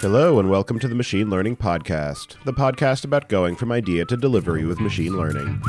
Hello and welcome to the Machine Learning Podcast, the podcast about going from idea to delivery with machine learning.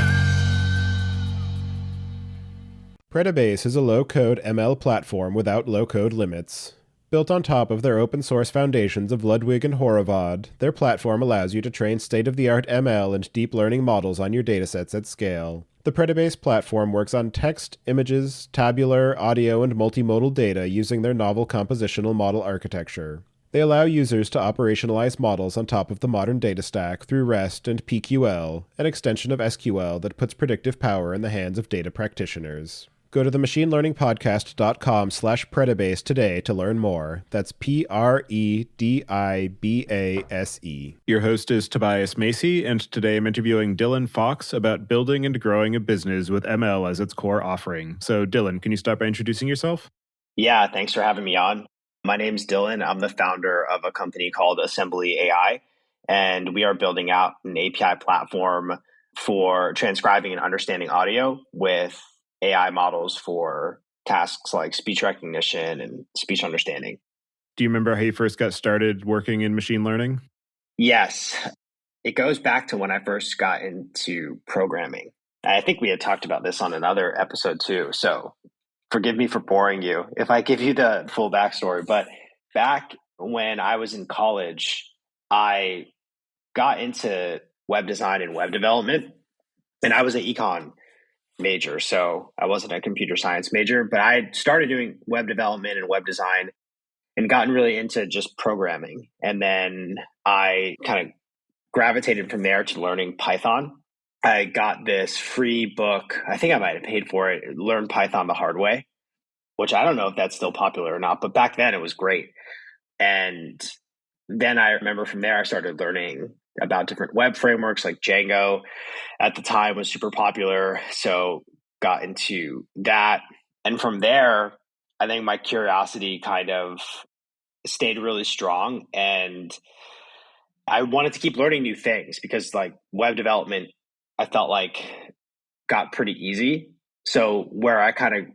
Predabase is a low-code ML platform without low-code limits. Built on top of their open-source foundations of Ludwig and Horovod, their platform allows you to train state-of-the-art ML and deep learning models on your datasets at scale. The Predabase platform works on text, images, tabular, audio, and multimodal data using their novel compositional model architecture. They allow users to operationalize models on top of the modern data stack through REST and PQL, an extension of SQL that puts predictive power in the hands of data practitioners. Go to themachinelearningpodcast.com/Predabase today to learn more. That's PREDIBASE. Your host is Tobias Macey, and today I'm interviewing Dylan Fox about building and growing a business with ML as its core offering. So Dylan, can you start by introducing yourself? Yeah, thanks for having me on. My name's Dylan. I'm the founder of a company called Assembly AI, and we are building out an API platform for transcribing and understanding audio with AI models for tasks like speech recognition and speech understanding. Do you remember how you first got started working in machine learning? Yes, it goes back to when I first got into programming. I think we had talked about this on another episode too, so forgive me for boring you if I give you the full backstory. But back when I was in college, I got into web design and web development, and I was an econ major, so I wasn't a computer science major, but I started doing web development and web design and gotten really into just programming. And then I kind of gravitated from there to learning Python. I got this free book. I think I might have paid for it, Learn Python the Hard Way, which I don't know if that's still popular or not, but back then it was great. And then I remember from there, I started learning about different web frameworks like Django at the time was super popular. So got into that. And from there, I think my curiosity kind of stayed really strong. And I wanted to keep learning new things because like web development, I felt like got pretty easy. So where I kind of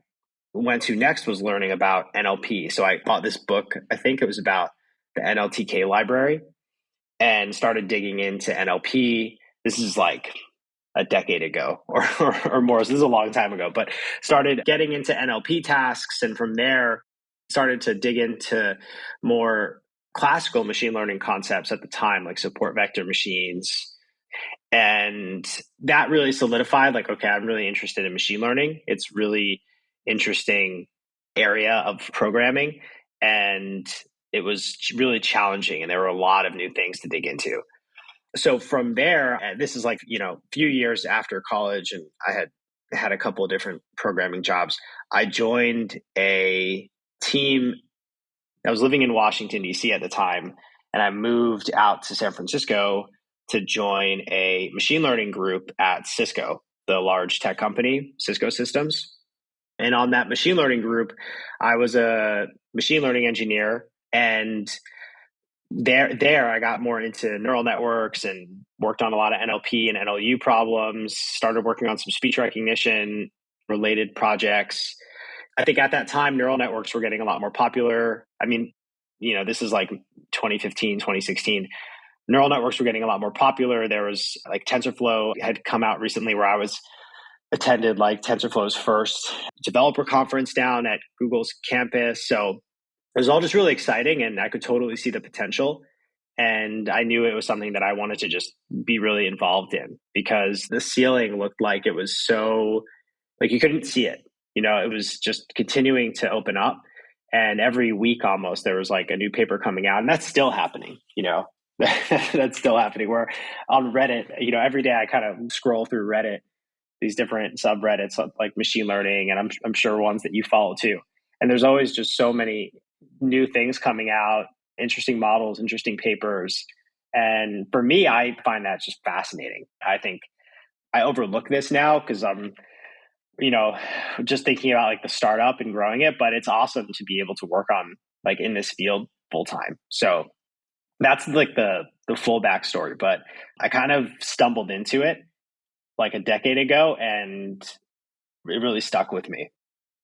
went to next was learning about NLP. So I bought this book, I think it was about the NLTK library, and started digging into NLP. This is like a decade ago or more. So this is a long time ago, but started getting into NLP tasks. And from there, started to dig into more classical machine learning concepts at the time, like support vector machines. And that really solidified like, okay, I'm really interested in machine learning. It's really interesting area of programming. And it was really challenging. And there were a lot of new things to dig into. So from there, this is like, a few years after college, and I had a couple of different programming jobs. I joined a team. I was living in Washington, D.C. at the time, and I moved out to San Francisco to join a machine learning group at Cisco, the large tech company, Cisco Systems. And on that machine learning group, I was a machine learning engineer, and there I got more into neural networks and worked on a lot of NLP and NLU problems, started working on some speech recognition related projects. I think at that time, neural networks were getting a lot more popular. I mean, this is like 2015, 2016. Neural networks were getting a lot more popular. There was like TensorFlow had come out recently where I was attended like TensorFlow's first developer conference down at Google's campus. So it was all just really exciting, and I could totally see the potential. And I knew it was something that I wanted to just be really involved in because the ceiling looked like it was so, like you couldn't see it. It was just continuing to open up. And every week almost there was like a new paper coming out, and that's still happening, that's still happening. Where on Reddit, every day I kind of scroll through Reddit, these different subreddits like machine learning, and I'm sure ones that you follow too. And there's always just so many new things coming out, interesting models, interesting papers. And for me, I find that just fascinating. I think I overlook this now because I'm, just thinking about like the startup and growing it, but it's awesome to be able to work on like in this field full time. So that's like the full backstory, but I kind of stumbled into it like a decade ago and it really stuck with me.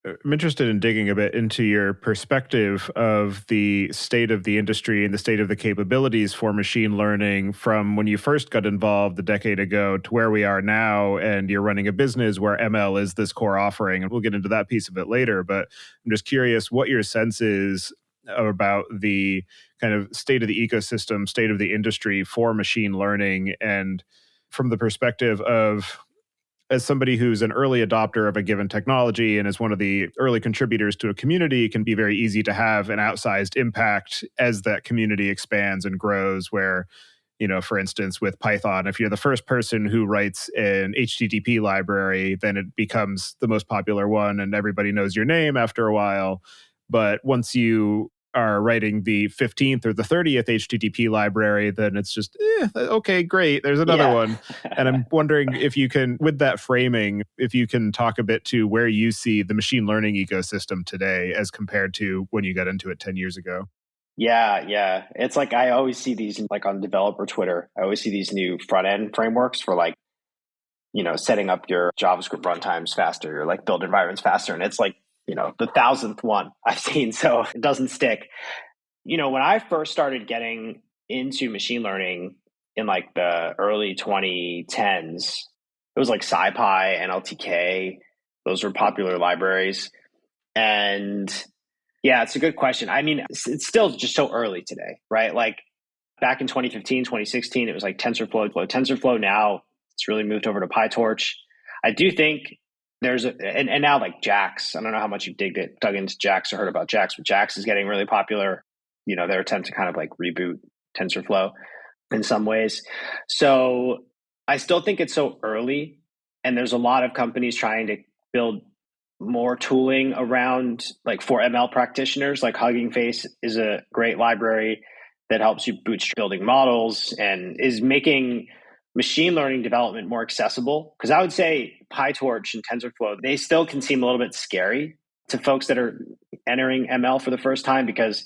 I'm interested in digging a bit into your perspective of the state of the industry and the state of the capabilities for machine learning from when you first got involved a decade ago to where we are now. And you're running a business where ML is this core offering. And we'll get into that piece of it later. But I'm just curious what your sense is about the kind of state of the ecosystem, state of the industry for machine learning, and from the perspective of as somebody who's an early adopter of a given technology and is one of the early contributors to a community, it can be very easy to have an outsized impact as that community expands and grows. Where, for instance, with Python, if you're the first person who writes an HTTP library, then it becomes the most popular one and everybody knows your name after a while. But once you are writing the 15th or the 30th HTTP library, then it's just, okay, great, there's another one. And I'm wondering if you can, with that framing, if you can talk a bit to where you see the machine learning ecosystem today as compared to when you got into it 10 years ago. Yeah. It's like I always see these like on developer Twitter. I always see these new front end frameworks for like, setting up your JavaScript runtimes faster, your like build environments faster. And it's like, the 1,000th one I've seen. So it doesn't stick. When I first started getting into machine learning in like the early 2010s, it was like SciPy, NLTK. Those were popular libraries. And yeah, it's a good question. I mean, it's still just so early today, right? Like back in 2015, 2016, it was like TensorFlow now, it's really moved over to PyTorch. I do think and now like JAX. I don't know how much you've dug into JAX or heard about JAX, but JAX is getting really popular. Their attempt to kind of like reboot TensorFlow in some ways. So I still think it's so early, and there's a lot of companies trying to build more tooling around like for ML practitioners. Like Hugging Face is a great library that helps you bootstrap building models and is making machine learning development more accessible. Because I would say PyTorch and TensorFlow, they still can seem a little bit scary to folks that are entering ML for the first time, because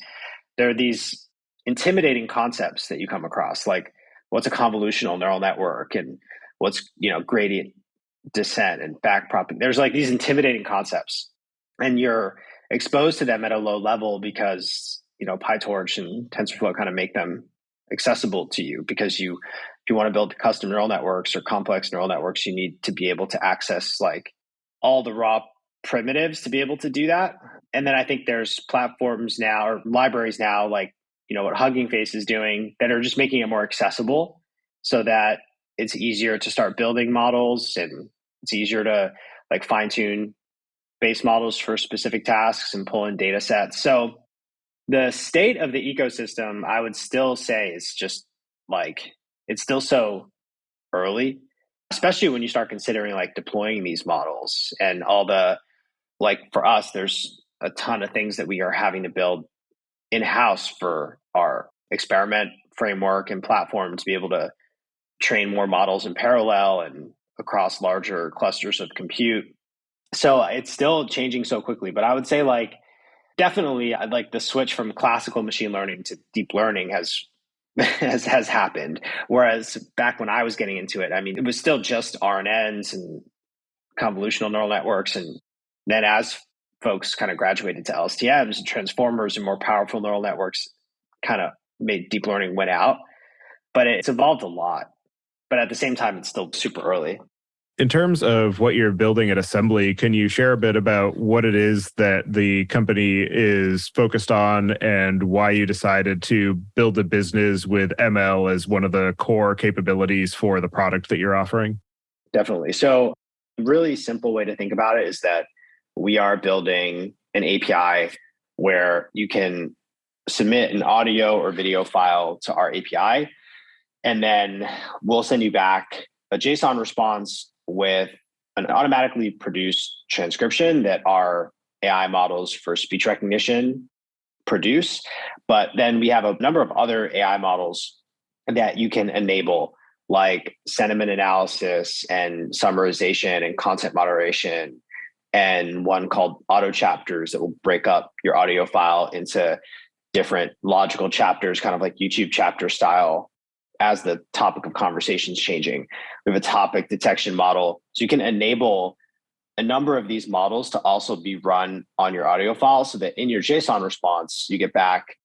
there are these intimidating concepts that you come across, like what's a convolutional neural network and what's gradient descent and backpropping. There's like these intimidating concepts, and you're exposed to them at a low level because PyTorch and TensorFlow kind of make them accessible to you, because if you want to build custom neural networks or complex neural networks, you need to be able to access like all the raw primitives to be able to do that. And then I think there's platforms now or libraries now, like what Hugging Face is doing, that are just making it more accessible so that it's easier to start building models, and it's easier to like fine tune base models for specific tasks and pull in data sets. So the state of the ecosystem, I would still say, is just like, it's still so early, especially when you start considering like deploying these models and all the, like for us, there's a ton of things that we are having to build in-house for our experiment framework and platform to be able to train more models in parallel and across larger clusters of compute. So it's still changing so quickly, but I would say like definitely like the switch from classical machine learning to deep learning has happened. Whereas back when I was getting into it, I mean, it was still just RNNs and convolutional neural networks. And then as folks kind of graduated to LSTMs and transformers and more powerful neural networks, kind of made deep learning went out. But it's evolved a lot. But at the same time, it's still super early. In terms of what you're building at Assembly, can you share a bit about what it is that the company is focused on and why you decided to build a business with ML as one of the core capabilities for the product that you're offering? Definitely. So a really simple way to think about it is that we are building an API where you can submit an audio or video file to our API, and then we'll send you back a JSON response with an automatically produced transcription that our AI models for speech recognition produce. But then we have a number of other AI models that you can enable, like sentiment analysis and summarization and content moderation, and one called auto chapters that will break up your audio file into different logical chapters, kind of like YouTube chapter style, as the topic of conversation is changing. We have a topic detection model. So you can enable a number of these models to also be run on your audio file so that in your JSON response, you get back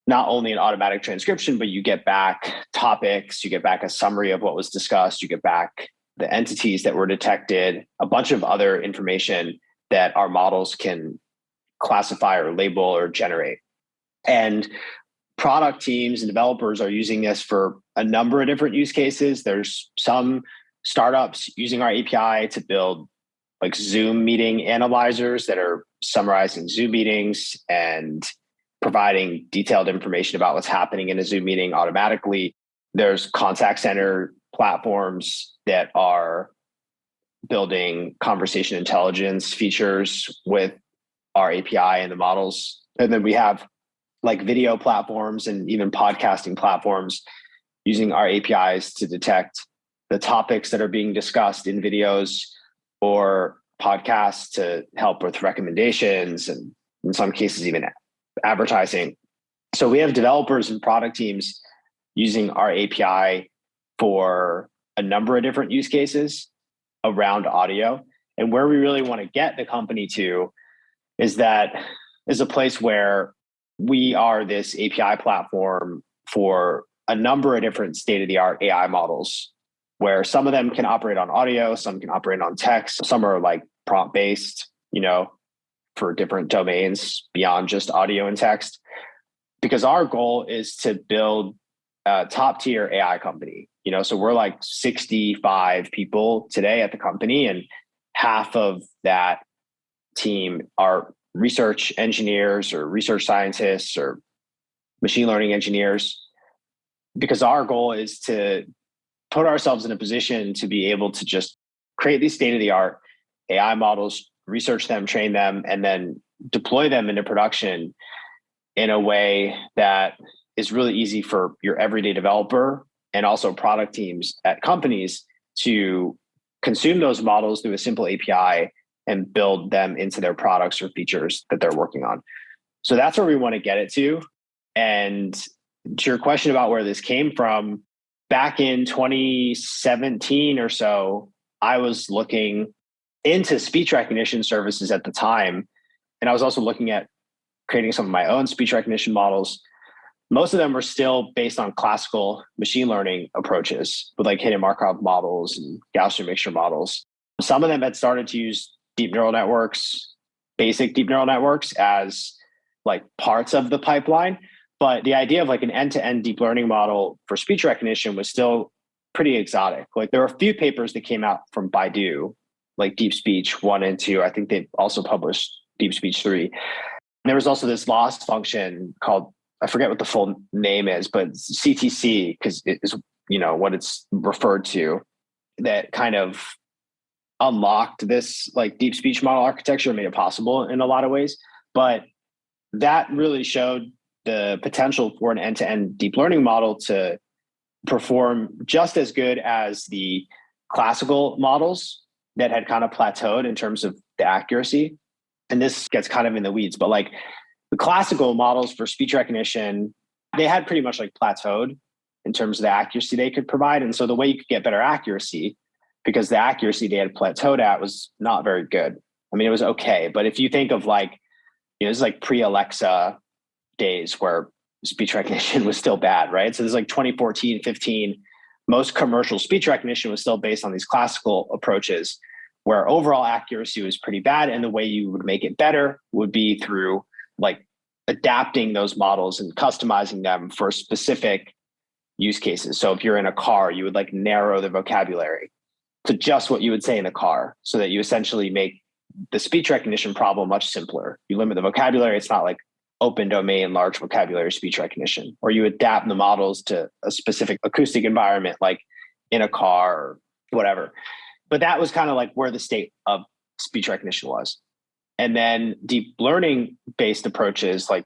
not only an automatic transcription, but you get back topics, you get back a summary of what was discussed, you get back the entities that were detected, a bunch of other information that our models can classify or label or generate. And product teams and developers are using this for a number of different use cases. There's some startups using our API to build like Zoom meeting analyzers that are summarizing Zoom meetings and providing detailed information about what's happening in a Zoom meeting automatically. There's contact center platforms that are building conversation intelligence features with our API and the models. And then we have like video platforms and even podcasting platforms using our APIs to detect the topics that are being discussed in videos or podcasts to help with recommendations and in some cases even advertising. So we have developers and product teams using our API for a number of different use cases around audio. And where we really want to get the company to is that is a place where we are this API platform for a number of different state-of-the-art AI models, where some of them can operate on audio, some can operate on text, some are like prompt-based, for different domains beyond just audio and text. Because our goal is to build a top-tier AI company. So we're like 65 people today at the company, and half of that team are research engineers or research scientists or machine learning engineers, because our goal is to put ourselves in a position to be able to just create these state-of-the-art AI models, research them, train them, and then deploy them into production in a way that is really easy for your everyday developer and also product teams at companies to consume those models through a simple API and build them into their products or features that they're working on. So that's where we want to get it to. And to your question about where this came from, back in 2017 or so, I was looking into speech recognition services at the time. And I was also looking at creating some of my own speech recognition models. Most of them were still based on classical machine learning approaches with like hidden Markov models and Gaussian mixture models. Some of them had started to use deep neural networks, basic deep neural networks as like parts of the pipeline. But the idea of like an end-to-end deep learning model for speech recognition was still pretty exotic. Like there were a few papers that came out from Baidu, like Deep Speech 1 and 2. I think they also published Deep Speech 3. And there was also this loss function called, I forget what the full name is, but CTC, because it is, what it's referred to, that kind of unlocked this like deep speech model architecture and made it possible in a lot of ways. But that really showed the potential for an end-to-end deep learning model to perform just as good as the classical models that had kind of plateaued in terms of the accuracy. And this gets kind of in the weeds, but like the classical models for speech recognition, they had pretty much like plateaued in terms of the accuracy they could provide. And so the way you could get better accuracy, because the accuracy they had plateaued at was not very good. I mean, it was okay. But if you think of like, this is like pre-Alexa days where speech recognition was still bad, right? So there's like 2014, 15, most commercial speech recognition was still based on these classical approaches where overall accuracy was pretty bad. And the way you would make it better would be through like adapting those models and customizing them for specific use cases. So if you're in a car, you would like narrow the vocabulary to just what you would say in a car so that you essentially make the speech recognition problem much simpler. You limit the vocabulary. It's not like open domain, large vocabulary speech recognition, or you adapt the models to a specific acoustic environment, like in a car or whatever. But that was kind of like where the state of speech recognition was. And then deep learning based approaches like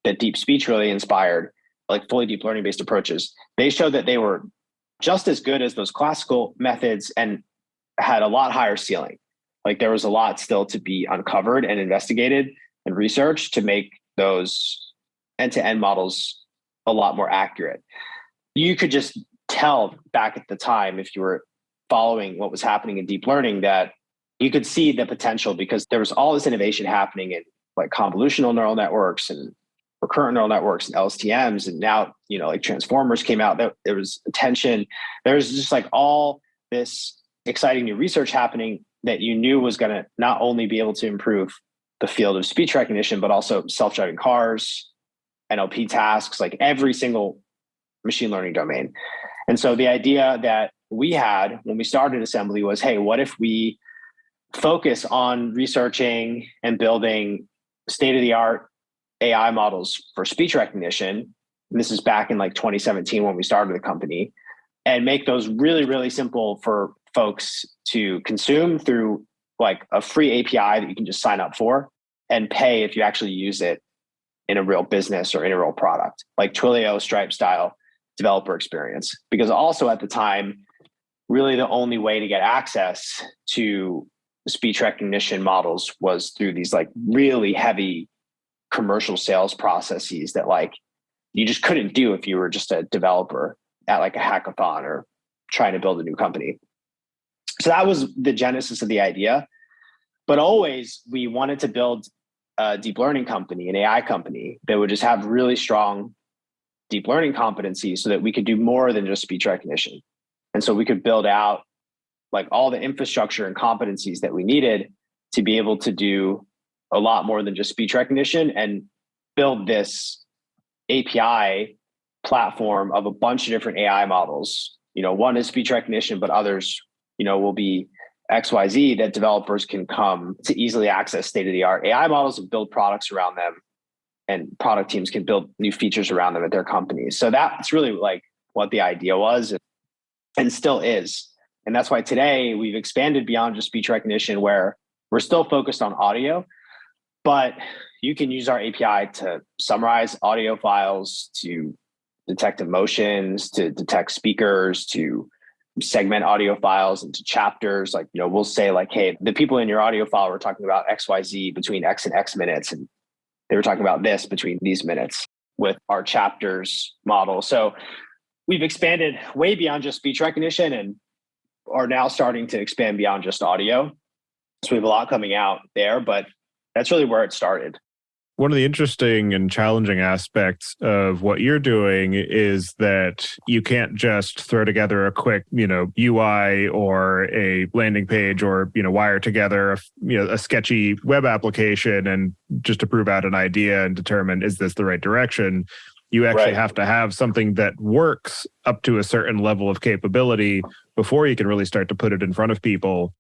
that deep speech really inspired, like fully deep learning based approaches, they showed that they were just as good as those classical methods and had a lot higher ceiling. Like there was a lot still to be uncovered and investigated and researched to make those end-to-end models a lot more accurate. You could just tell back at the time, if you were following what was happening in deep learning, that you could see the potential because there was all this innovation happening in like convolutional neural networks and recurrent neural networks and LSTMs. And now, like transformers came out, that there was attention. There's just like all this exciting new research happening that you knew was going to not only be able to improve the field of speech recognition, but also self-driving cars, NLP tasks, like every single machine learning domain. And so the idea that we had when we started Assembly was, hey, what if we focus on researching and building state-of-the-art AI models for speech recognition? And this is back in like 2017 when we started the company, and make those really, really simple for folks to consume through like a free API that you can just sign up for and pay if you actually use it in a real business or in a real product, like Twilio, Stripe style developer experience. Because also at the time, really the only way to get access to speech recognition models was through these like really heavy commercial sales processes that like you just couldn't do if you were just a developer at like a hackathon or trying to build a new company. So that was the genesis of the idea. But always we wanted to build a deep learning company, an AI company that would just have really strong deep learning competencies so that we could do more than just speech recognition. And so we could build out like all the infrastructure and competencies that we needed to be able to do a lot more than just speech recognition and build this API platform of a bunch of different AI models. One is speech recognition, but others, will be XYZ that developers can come to easily access state-of-the-art AI models and build products around them. And product teams can build new features around them at their companies. So that's really like what the idea was and still is. And that's why today we've expanded beyond just speech recognition, where we're still focused on audio, but you can use our API to summarize audio files, to detect emotions, to detect speakers, to segment audio files into chapters. Like, we'll say like, hey, the people in your audio file were talking about XYZ between X and X minutes, and they were talking about this between these minutes with our chapters model. So we've expanded way beyond just speech recognition and are now starting to expand beyond just audio. So we have a lot coming out there, but that's really where it started. One of the interesting and challenging aspects of what you're doing is that you can't just throw together a quick, UI or a landing page or, wire together a sketchy web application and just to prove out an idea and determine, is this the right direction? You actually have to have something that works up to a certain level of capability before you can really start to put it in front of people.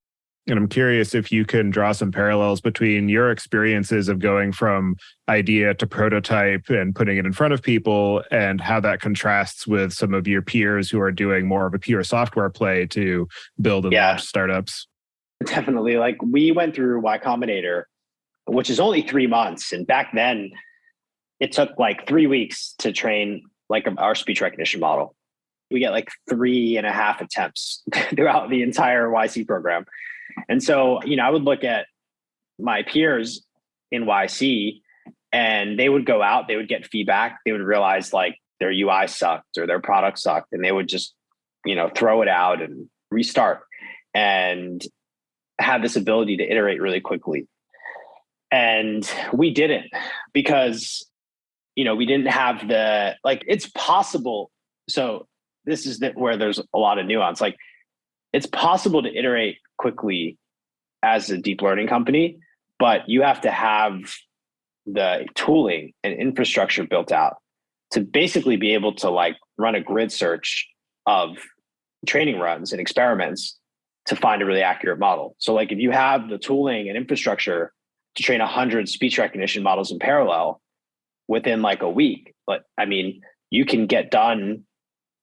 And I'm curious if you can draw some parallels between your experiences of going from idea to prototype and putting it in front of people and how that contrasts with some of your peers who are doing more of a pure software play to build and launch startups. Definitely. Like we went through Y Combinator, which is only 3 months. And back then it took like 3 weeks to train like our speech recognition model. We get like 3.5 attempts throughout the entire YC program. And so, I would look at my peers in YC and they would go out, they would get feedback. They would realize like their UI sucked or their product sucked. And they would just, throw it out and restart and have this ability to iterate really quickly. And we didn't because, we didn't have it's possible. So this is where there's a lot of nuance. Like it's possible to iterate quickly as a deep learning company, but you have to have the tooling and infrastructure built out to basically be able to like run a grid search of training runs and experiments to find a really accurate model. So like if you have the tooling and infrastructure to train 100 speech recognition models in parallel within like a week, you can get done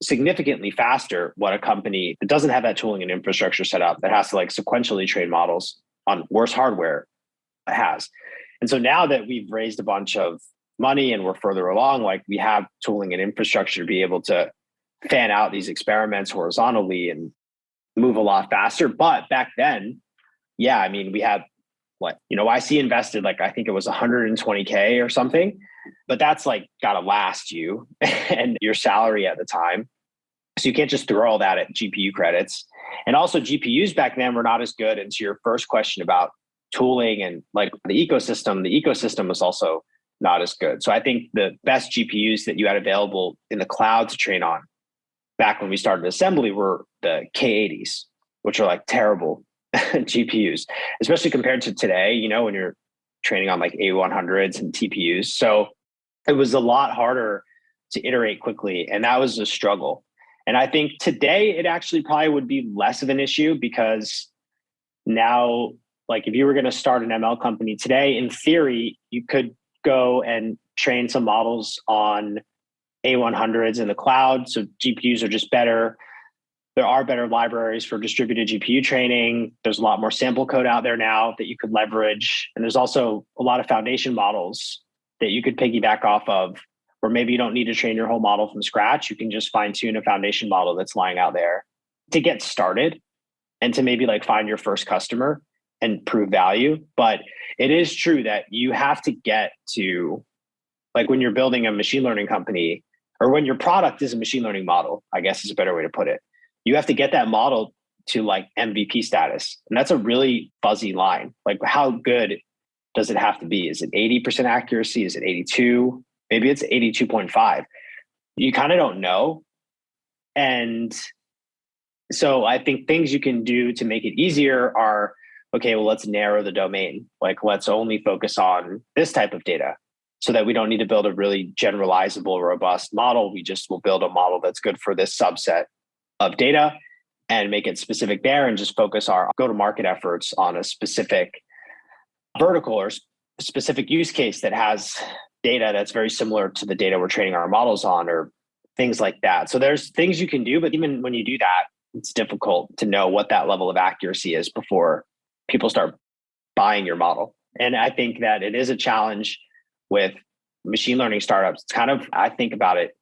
significantly faster what a company that doesn't have that tooling and infrastructure set up, that has to like sequentially train models on worse hardware has. And so now that we've raised a bunch of money and we're further along, like we have tooling and infrastructure to be able to fan out these experiments horizontally and move a lot faster. But back then, we had YC invested like, I think it was 120K or something, but that's like got to last you and your salary at the time. So you can't just throw all that at GPU credits. And also GPUs back then were not as good. And to your first question about tooling and like the ecosystem was also not as good. So I think the best GPUs that you had available in the cloud to train on back when we started assembly were the K80s, which are like terrible GPUs, especially compared to today, you know, when you're training on like A100s and TPUs. So it was a lot harder to iterate quickly. And that was a struggle. And I think today it actually probably would be less of an issue because now, like if you were going to start an ML company today, in theory, you could go and train some models on A100s in the cloud. So GPUs are just better. There are better libraries for distributed GPU training. There's a lot more sample code out there now that you could leverage. And there's also a lot of foundation models that you could piggyback off of, or maybe you don't need to train your whole model from scratch. You can just fine tune a foundation model that's lying out there to get started and to maybe like find your first customer and prove value. But it is true that you have to get to, like when you're building a machine learning company or when your product is a machine learning model, I guess is a better way to put it. You have to get that model to like MVP status. And that's a really fuzzy line. Like how good does it have to be? Is it 80% accuracy? Is it 82? Maybe it's 82.5. You kind of don't know. And so I think things you can do to make it easier are, okay, well, let's narrow the domain. Like let's only focus on this type of data so that we don't need to build a really generalizable, robust model. We just will build a model that's good for this subset of data and make it specific there and just focus our go-to-market efforts on a specific vertical or specific use case that has data that's very similar to the data we're training our models on or things like that. So there's things you can do, but even when you do that, it's difficult to know what that level of accuracy is before people start buying your model. And I think that it is a challenge with machine learning startups. It's kind of, I think about it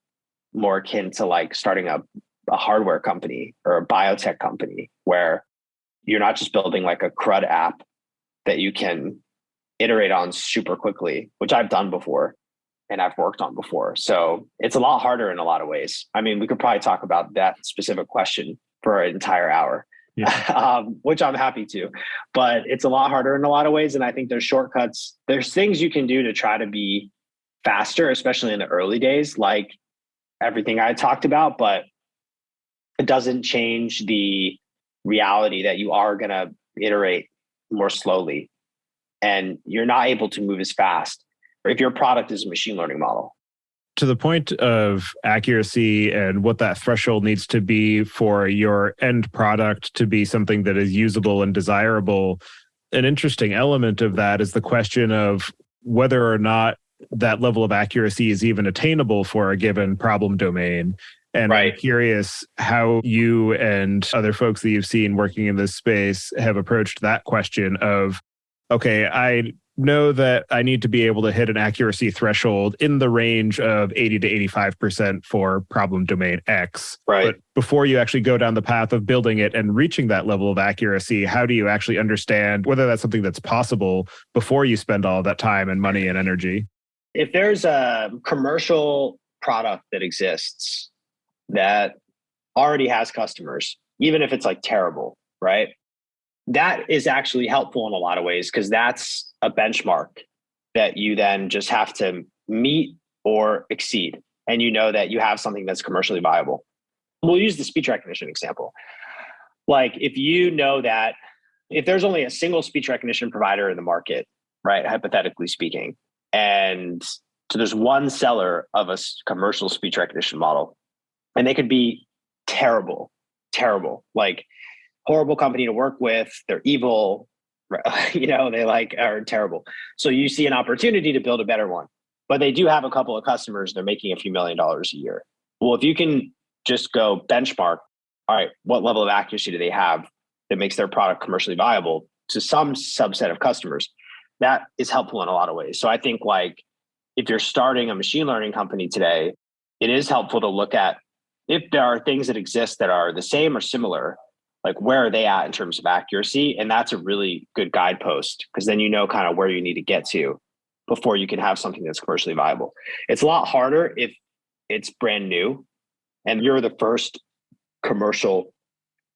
more akin to like starting a hardware company or a biotech company where you're not just building like a CRUD app that you can iterate on super quickly, which I've done before and I've worked on before. So it's a lot harder in a lot of ways. I mean, we could probably talk about that specific question for an entire hour, which I'm happy to, but it's a lot harder in a lot of ways. And I think there's shortcuts. There's things you can do to try to be faster, especially in the early days, like everything I talked about, but it doesn't change the reality that you are going to iterate more slowly and you're not able to move as fast if your product is a machine learning model. To the point of accuracy and what that threshold needs to be for your end product to be something that is usable and desirable, an interesting element of that is the question of whether or not that level of accuracy is even attainable for a given problem domain. And right. I'm curious how you and other folks that you've seen working in this space have approached that question of, okay, I know that I need to be able to hit an accuracy threshold in the range of 80 to 85% for problem domain X. Right. But before you actually go down the path of building it and reaching that level of accuracy, how do you actually understand whether that's something that's possible before you spend all that time and money and energy? If there's a commercial product that exists that already has customers, even if it's like terrible, right? That is actually helpful in a lot of ways because that's a benchmark that you then just have to meet or exceed. And you know that you have something that's commercially viable. We'll use the speech recognition example. Like if you know that if there's only a single speech recognition provider in the market, right, hypothetically speaking, and so there's one seller of a commercial speech recognition model, and they could be terrible, like horrible company to work with. They're evil, you know, they like are terrible. So you see an opportunity to build a better one, but they do have a couple of customers. They're making a few $1 million a year. Well, if you can just go benchmark, all right, what level of accuracy do they have that makes their product commercially viable to some subset of customers? That is helpful in a lot of ways. So I think like if you're starting a machine learning company today, it is helpful to look at if there are things that exist that are the same or similar, like where are they at in terms of accuracy? And that's a really good guidepost because then you know kind of where you need to get to before you can have something that's commercially viable. It's a lot harder if it's brand new and you're the first commercial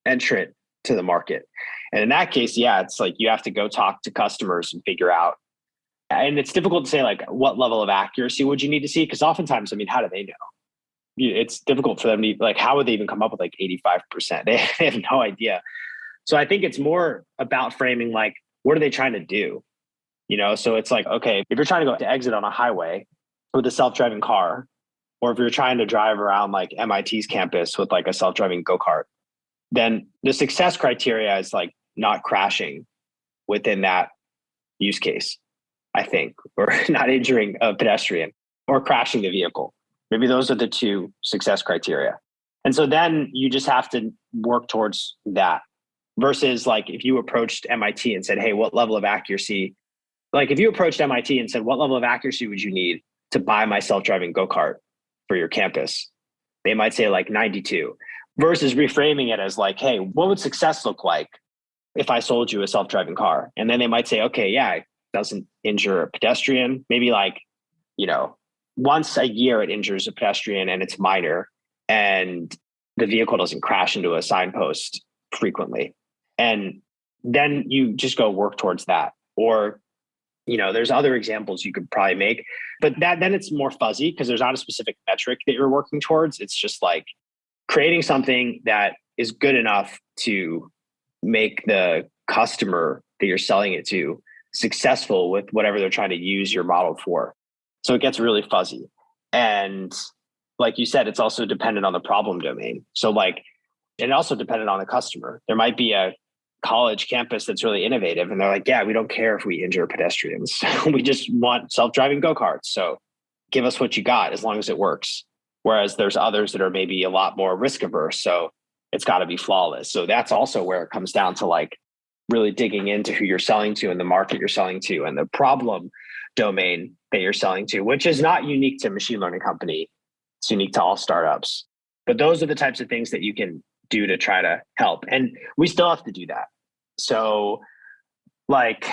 entrant to the market. And in that case, yeah, it's like you have to go talk to customers and figure out. And it's difficult to say like what level of accuracy would you need to see? Because oftentimes, I mean, how do they know? It's difficult for them to like, how would they even come up with like 85%? They have no idea. So I think it's more about framing like, what are they trying to do? So it's like, okay, if you're trying to go to exit on a highway with a self-driving car, or if you're trying to drive around like MIT's campus with like a self-driving go-kart, then the success criteria is like not crashing within that use case, I think, or not injuring a pedestrian or crashing the vehicle. Maybe those are the two success criteria. And so then you just have to work towards that versus like if you approached MIT and said, hey, what level of accuracy? Like if you approached MIT and said, what level of accuracy would you need to buy my self-driving go-kart for your campus? They might say like 92 versus reframing it as like, hey, what would success look like if I sold you a self-driving car? And then they might say, okay, yeah, it doesn't injure a pedestrian. Maybe like, once a year it injures a pedestrian and it's minor and the vehicle doesn't crash into a signpost frequently. And then you just go work towards that. Or, there's other examples you could probably make, but then it's more fuzzy because there's not a specific metric that you're working towards. It's just like creating something that is good enough to make the customer that you're selling it to successful with whatever they're trying to use your model for. So it gets really fuzzy. And like you said, it's also dependent on the problem domain. So like, and also dependent on the customer. There might be a college campus that's really innovative and they're like, yeah, we don't care if we injure pedestrians. We just want self-driving go-karts. So give us what you got as long as it works. Whereas there's others that are maybe a lot more risk averse. So it's got to be flawless. So that's also where it comes down to like really digging into who you're selling to and the market you're selling to and the problem domain that you're selling to, which is not unique to a machine learning company. It's unique to all startups. But those are the types of things that you can do to try to help. And we still have to do that. So like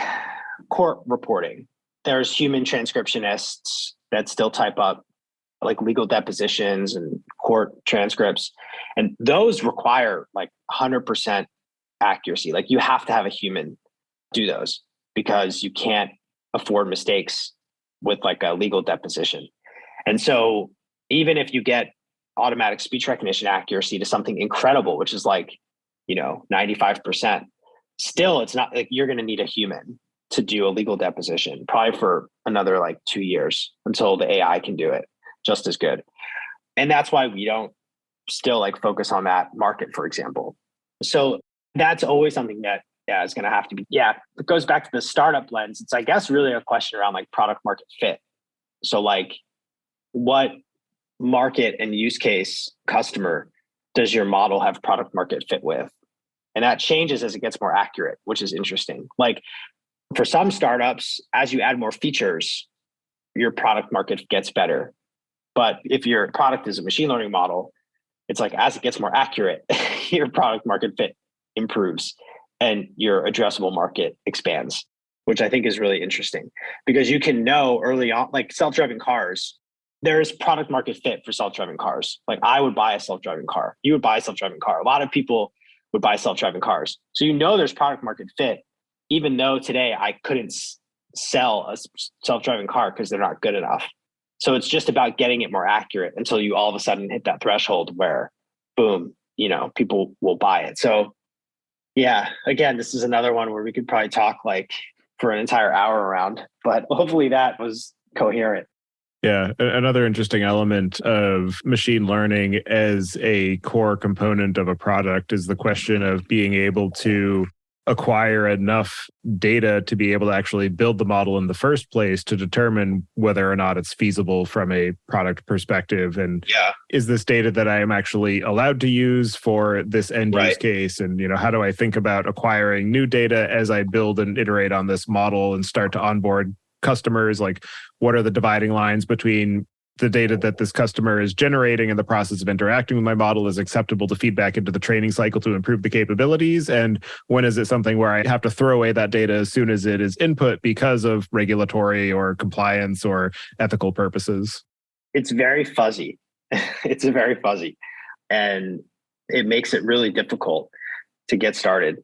court reporting, there's human transcriptionists that still type up like legal depositions and court transcripts. And those require like 100% accuracy. Like you have to have a human do those because you can't afford mistakes with like a legal deposition. And so even if you get automatic speech recognition accuracy to something incredible, which is like, 95%, still it's not like you're going to need a human to do a legal deposition, probably for another like 2 years until the AI can do it just as good. And that's why we don't still like focus on that market, for example. So that's always something that is going to have to be, it goes back to the startup lens. It's, I guess, really a question around like product market fit. So like what market and use case customer does your model have product market fit with? And that changes as it gets more accurate, which is interesting. Like for some startups, as you add more features, your product market gets better. But if your product is a machine learning model, it's like as it gets more accurate, your product market fit improves and your addressable market expands, which I think is really interesting because you can know early on, like self-driving cars, there's product market fit for self-driving cars. Like I would buy a self-driving car. You would buy a self-driving car. A lot of people would buy self-driving cars. So there's product market fit, even though today I couldn't sell a self-driving car because they're not good enough. So it's just about getting it more accurate until you all of a sudden hit that threshold where, boom, people will buy it. So yeah, again, this is another one where we could probably talk like for an entire hour around, but hopefully that was coherent. Yeah, another interesting element of machine learning as a core component of a product is the question of being able to acquire enough data to be able to actually build the model in the first place to determine whether or not it's feasible from a product perspective. And is this data that I am actually allowed to use for this end use case? And, how do I think about acquiring new data as I build and iterate on this model and start to onboard customers? Like, what are the dividing lines between the data that this customer is generating in the process of interacting with my model is acceptable to feed back into the training cycle to improve the capabilities? And when is it something where I have to throw away that data as soon as it is input because of regulatory or compliance or ethical purposes? It's very fuzzy. It's very fuzzy. And it makes it really difficult to get started.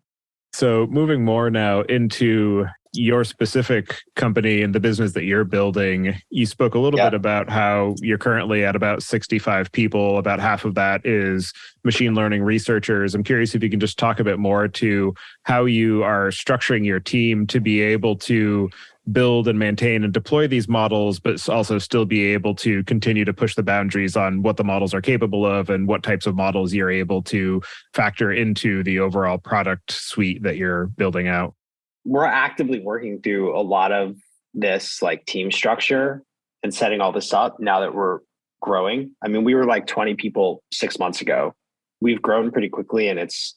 So moving more now into your specific company and the business that you're building, you spoke a little bit about how you're currently at about 65 people. About half of that is machine learning researchers. I'm curious if you can just talk a bit more to how you are structuring your team to be able to build and maintain and deploy these models, but also still be able to continue to push the boundaries on what the models are capable of and what types of models you're able to factor into the overall product suite that you're building out. We're actively working through a lot of this like team structure and setting all this up now that we're growing. I mean, we were like 20 people 6 months ago. We've grown pretty quickly and it's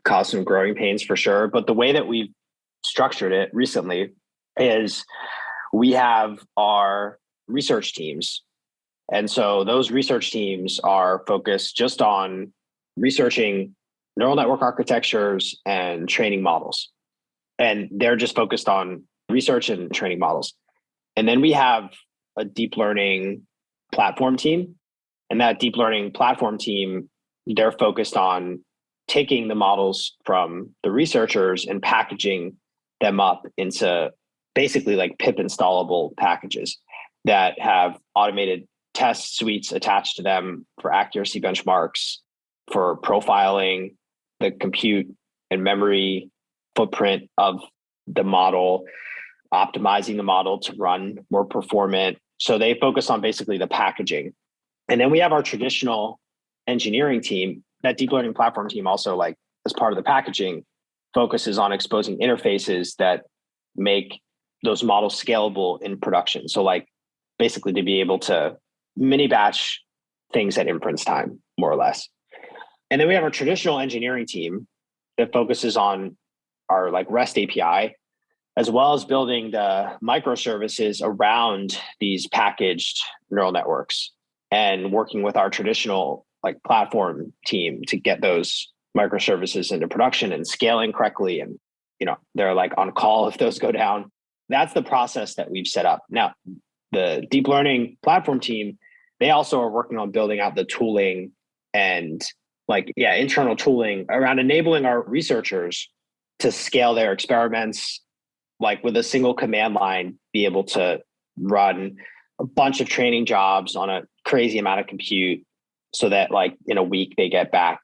caused some growing pains for sure. But the way that we've structured it recently is we have our research teams. And so those research teams are focused just on researching neural network architectures and training models. And they're just focused on research and training models. And then we have a deep learning platform team. And that deep learning platform team, they're focused on taking the models from the researchers and packaging them up into basically like pip installable packages that have automated test suites attached to them for accuracy benchmarks, for profiling the compute and memory footprint of the model, optimizing the model to run more performant. So they focus on basically the packaging. And then we have our traditional engineering team. That deep learning platform team also, like as part of the packaging, focuses on exposing interfaces that make those models scalable in production. So like basically to be able to mini batch things at inference time, more or less. And then we have our traditional engineering team that focuses on our like REST API, as well as building the microservices around these packaged neural networks and working with our traditional like platform team to get those microservices into production and scaling correctly. And, they're like on call if those go down. That's the process that we've set up. Now, the deep learning platform team, they also are working on building out the tooling and internal tooling around enabling our researchers to scale their experiments, like with a single command line, be able to run a bunch of training jobs on a crazy amount of compute so that like in a week they get back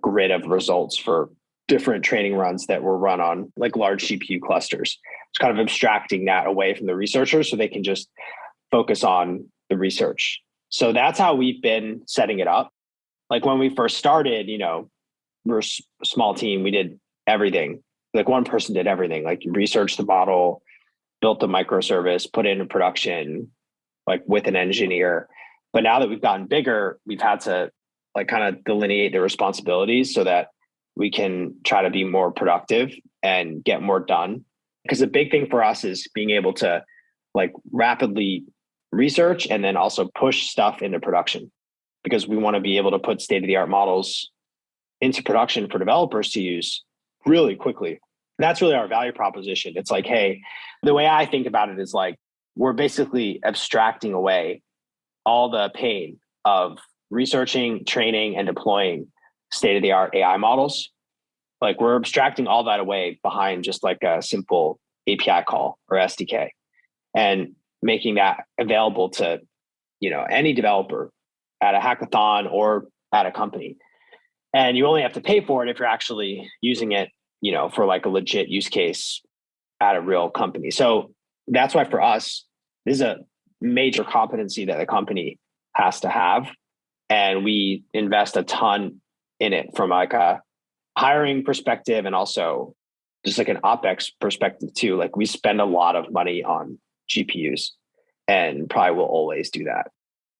grid of results for different training runs that were run on like large GPU clusters. It's kind of abstracting that away from the researchers so they can just focus on the research. So that's how we've been setting it up. Like when we first started, we're a small team. We did everything. Like one person did everything, like researched the model, built the microservice, put it into production, like with an engineer. But now that we've gotten bigger, we've had to like kind of delineate the responsibilities so that we can try to be more productive and get more done. Because the big thing for us is being able to like rapidly research and then also push stuff into production, because we want to be able to put state-of-the-art models into production for developers to use really quickly. That's really our value proposition. It's like, hey, the way I think about it is like, we're basically abstracting away all the pain of researching, training, and deploying state-of-the-art AI models. Like we're abstracting all that away behind just like a simple API call or SDK and making that available to, any developer at a hackathon or at a company. And you only have to pay for it if you're actually using it, for like a legit use case at a real company. So that's why for us, this is a major competency that the company has to have. And we invest a ton in it from like a hiring perspective and also just like an OpEx perspective too. Like we spend a lot of money on GPUs and probably will always do that.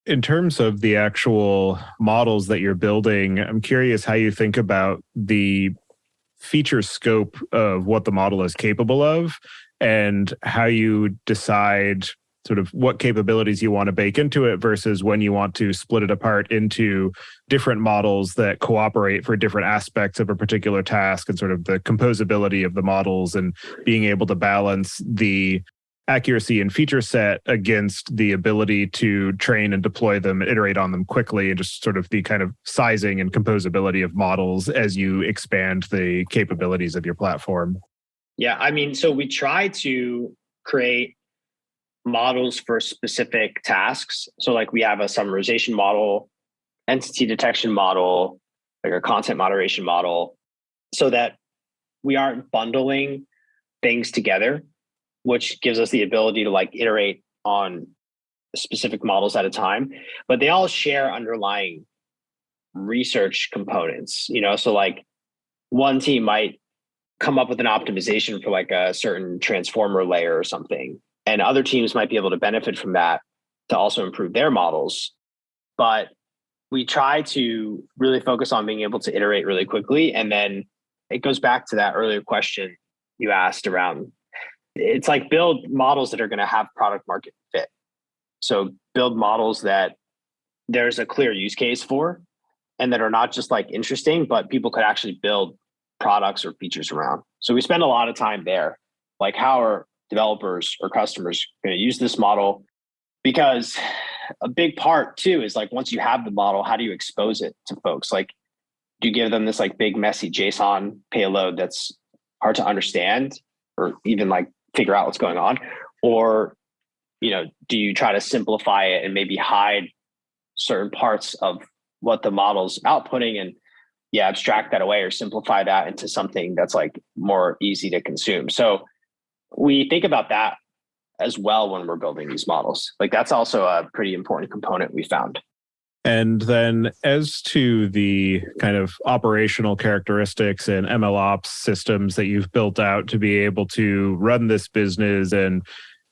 In terms of the actual models that you're building, I'm curious how you think about the feature scope of what the model is capable of and how you decide sort of what capabilities you want to bake into it versus when you want to split it apart into different models that cooperate for different aspects of a particular task, and sort of the composability of the models and being able to balance the accuracy and feature set against the ability to train and deploy them, iterate on them quickly, and just sort of the kind of sizing and composability of models as you expand the capabilities of your platform? Yeah, I mean, so we try to create models for specific tasks. So like we have a summarization model, entity detection model, like a content moderation model, so that we aren't bundling things together, which gives us the ability to like iterate on specific models at a time. But they all share underlying research components, so like one team might come up with an optimization for like a certain transformer layer or something, and other teams might be able to benefit from that to also improve their models. But we try to really focus on being able to iterate really quickly. And then it goes back to that earlier question you asked around, it's like build models that are going to have product market fit. So build models that there's a clear use case for, and that are not just like interesting, but people could actually build products or features around. So we spend a lot of time there. Like, how are developers or customers going to use this model? Because a big part too is like, once you have the model, how do you expose it to folks? Like, do you give them this like big messy JSON payload that's hard to understand or even like figure out what's going on? Or, do you try to simplify it and maybe hide certain parts of what the model's outputting and abstract that away or simplify that into something that's like more easy to consume? So we think about that as well when we're building these models. Like, that's also a pretty important component we found. And then as to the kind of operational characteristics and MLOps systems that you've built out to be able to run this business and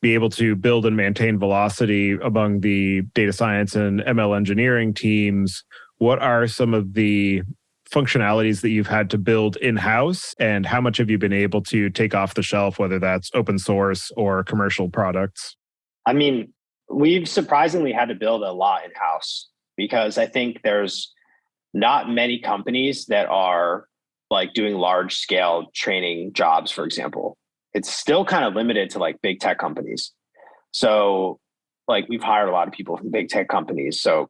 be able to build and maintain velocity among the data science and ML engineering teams, what are some of the functionalities that you've had to build in-house, and how much have you been able to take off the shelf, whether that's open source or commercial products? I mean, we've surprisingly had to build a lot in-house, because I think there's not many companies that are like doing large scale training jobs, for example. It's still kind of limited to like big tech companies. So like, we've hired a lot of people from big tech companies. So,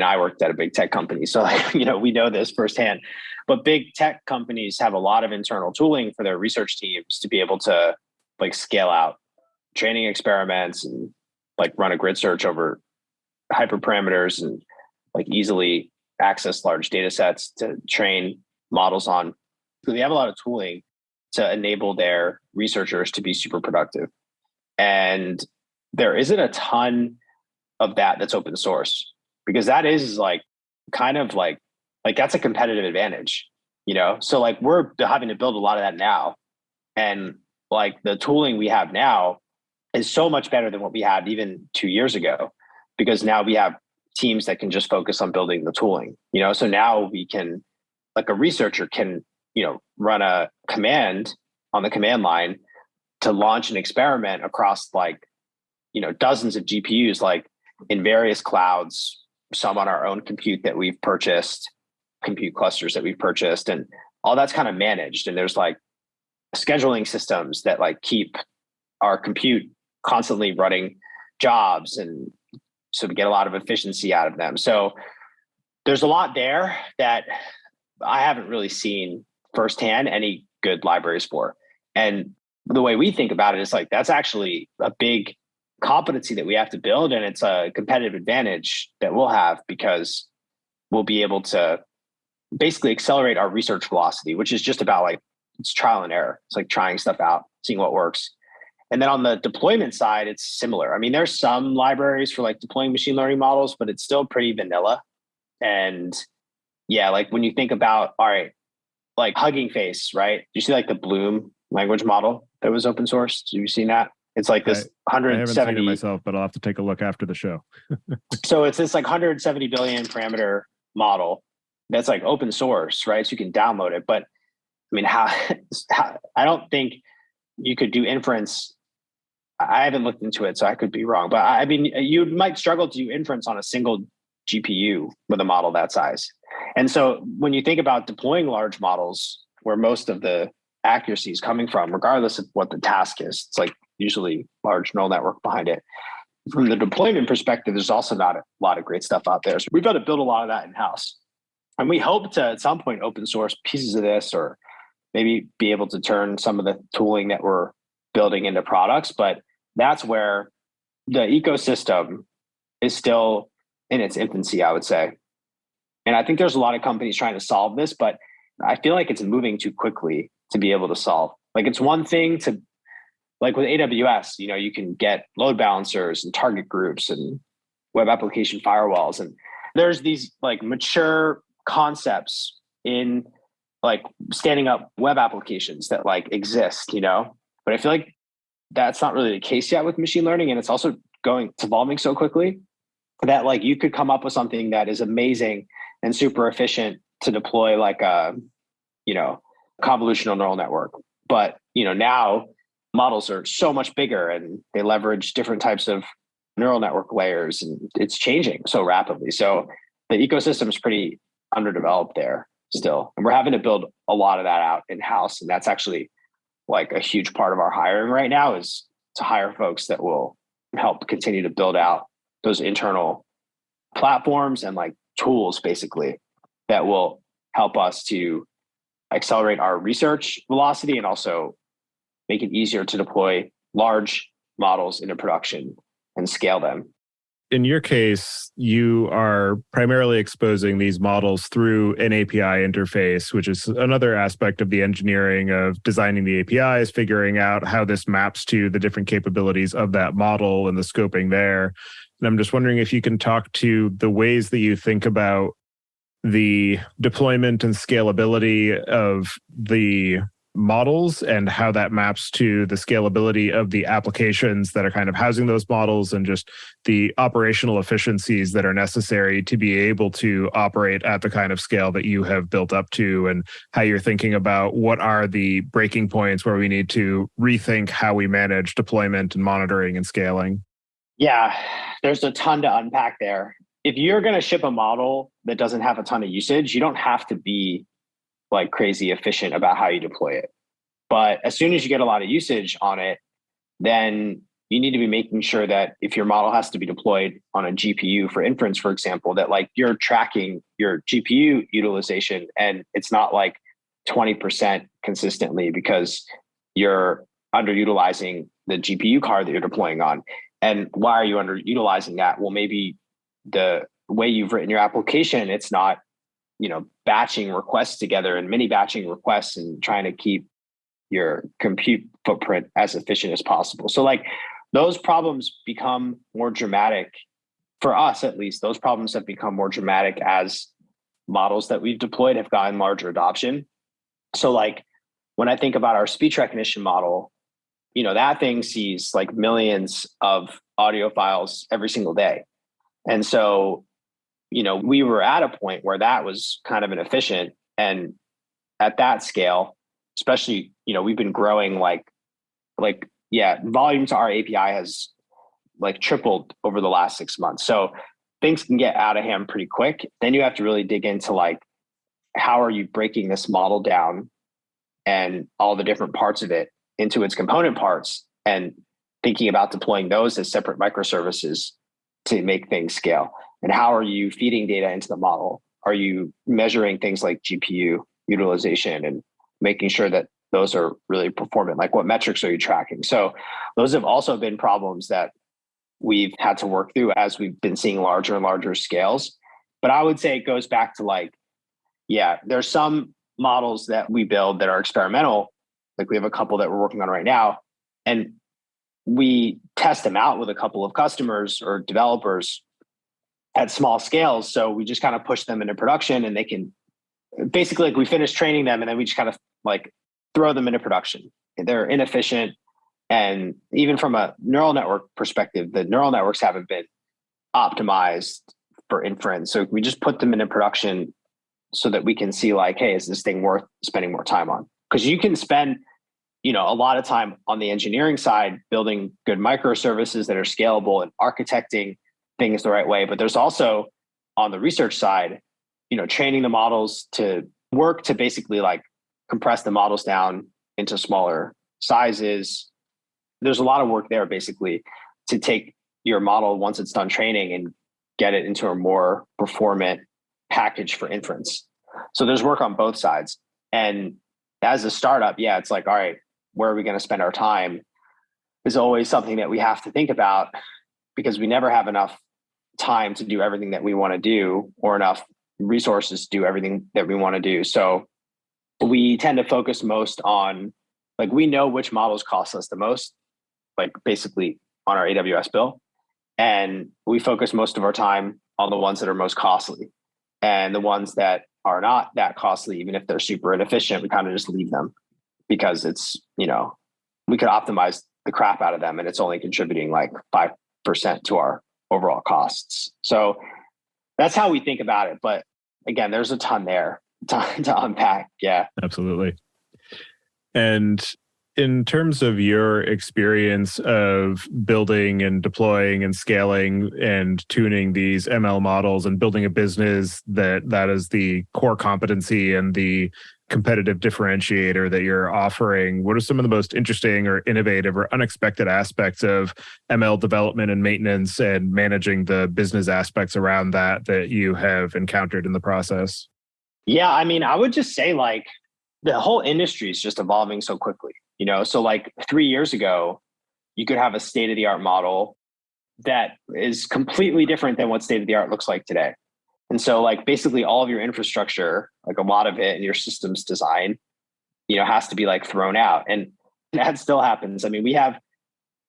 I worked at a big tech company. So like, we know this firsthand. But big tech companies have a lot of internal tooling for their research teams to be able to like scale out training experiments and like run a grid search over hyperparameters and like easily access large data sets to train models on. So they have a lot of tooling to enable their researchers to be super productive. And there isn't a ton of that that's open source, because that is like kind of like that's a competitive advantage, So like, we're having to build a lot of that now. And like, the tooling we have now is so much better than what we had even 2 years ago, because now we have teams that can just focus on building the tooling, So now we can, like, a researcher can, run a command on the command line to launch an experiment across like, dozens of GPUs, like in various clouds, some on our own compute that we've purchased, compute clusters that we've purchased, and all that's kind of managed. And there's like scheduling systems that like keep our compute constantly running jobs, and so we get a lot of efficiency out of them. So there's a lot there that I haven't really seen firsthand any good libraries for. And the way we think about it is like, that's actually a big competency that we have to build, and it's a competitive advantage that we'll have, because we'll be able to basically accelerate our research velocity, which is just about like, it's trial and error. It's like trying stuff out, seeing what works. And then on the deployment side, it's similar. I mean, there's some libraries for like deploying machine learning models, but it's still pretty vanilla. And like, when you think about, all right, like Hugging Face, right? Do you see like the Bloom language model that was open source? Have you seen that? It's like this 170. I haven't seen it myself, but I'll have to take a look after the show. So it's this like 170 billion parameter model that's like open source, right? So you can download it. But I mean, how I don't think you could do inference. I haven't looked into it, so I could be wrong. But I mean, you might struggle to do inference on a single GPU with a model that size. And so when you think about deploying large models, where most of the accuracy is coming from, regardless of what the task is, it's like usually large neural network behind it. From the deployment perspective, there's also not a lot of great stuff out there. So we've got to build a lot of that in-house. And we hope to, at some point, open source pieces of this, or maybe be able to turn some of the tooling that we're building into products. But that's where the ecosystem is still in its infancy, I would say. And I think there's a lot of companies trying to solve this, but I feel like it's moving too quickly to be able to solve. Like, it's one thing to, like with AWS, you can get load balancers and target groups and web application firewalls. And there's these like mature concepts in like standing up web applications that like exist, but I feel like that's not really the case yet with machine learning. And it's also evolving so quickly that like you could come up with something that is amazing and super efficient to deploy like a, convolutional neural network. But, now models are so much bigger and they leverage different types of neural network layers, and it's changing so rapidly. So the ecosystem is pretty underdeveloped there still. And we're having to build a lot of that out in-house. And that's actually like a huge part of our hiring right now, is to hire folks that will help continue to build out those internal platforms and like tools basically that will help us to accelerate our research velocity and also make it easier to deploy large models into production and scale them. In your case, you are primarily exposing these models through an API interface, which is another aspect of the engineering of designing the APIs, figuring out how this maps to the different capabilities of that model and the scoping there. And I'm just wondering if you can talk to the ways that you think about the deployment and scalability of the models and how that maps to the scalability of the applications that are kind of housing those models, and just the operational efficiencies that are necessary to be able to operate at the kind of scale that you have built up to, and how you're thinking about what are the breaking points where we need to rethink how we manage deployment and monitoring and scaling. Yeah, there's a ton to unpack there. If you're going to ship a model that doesn't have a ton of usage, you don't have to be like crazy efficient about how you deploy it. But as soon as you get a lot of usage on it, then you need to be making sure that if your model has to be deployed on a GPU for inference, for example, that like you're tracking your GPU utilization and it's not like 20% consistently because you're underutilizing the GPU card that you're deploying on. And why are you underutilizing that? Well, maybe the way you've written your application, it's not, batching requests together and mini batching requests and trying to keep your compute footprint as efficient as possible. So like those problems become more dramatic for us, at least. Those problems have become more dramatic as models that we've deployed have gotten larger adoption. So like when I think about our speech recognition model, that thing sees like millions of audio files every single day. And so we were at a point where that was kind of inefficient. And at that scale, especially, we've been growing volume to our API has like tripled over the last 6 months. So things can get out of hand pretty quick. Then you have to really dig into like, how are you breaking this model down and all the different parts of it into its component parts, and thinking about deploying those as separate microservices to make things scale. And how are you feeding data into the model? Are you measuring things like GPU utilization and making sure that those are really performant? Like, what metrics are you tracking? So those have also been problems that we've had to work through as we've been seeing larger and larger scales. But I would say it goes back to there's some models that we build that are experimental. Like we have a couple that we're working on right now, and we test them out with a couple of customers or developers at small scales. So we just kind of push them into production, and they can basically, like, we finish training them and then we just kind of like throw them into production. They're inefficient. And even from a neural network perspective, the neural networks haven't been optimized for inference. So we just put them into production so that we can see like, hey, is this thing worth spending more time on? Because you can spend, a lot of time on the engineering side, building good microservices that are scalable and architecting things the right way. But there's also on the research side, training the models to work to basically like compress the models down into smaller sizes, there's a lot of work there basically to take your model once it's done training and get it into a more performant package for inference. So there's work on both sides. And as a startup, yeah, it's like, all right, where are we going to spend our time is always something that we have to think about, because we never have enough time to do everything that we want to do or enough resources to do everything that we want to do. So we tend to focus most on, like, we know which models cost us the most, like basically on our AWS bill. And we focus most of our time on the ones that are most costly, and the ones that are not that costly, even if they're super inefficient, we kind of just leave them, because it's, we could optimize the crap out of them and it's only contributing like 5% to our overall costs. So that's how we think about it. But again, there's a ton there to unpack. Yeah, absolutely. And in terms of your experience of building and deploying and scaling and tuning these ML models and building a business that is the core competency and the competitive differentiator that you're offering, what are some of the most interesting or innovative or unexpected aspects of ML development and maintenance and managing the business aspects around that you have encountered in the process? Yeah, I mean, I would just say like the whole industry is just evolving so quickly. So like 3 years ago, you could have a state-of-the-art model that is completely different than what state-of-the-art looks like today. And so like basically all of your infrastructure, like a lot of it, and your systems design, has to be like thrown out. And that still happens. I mean, we have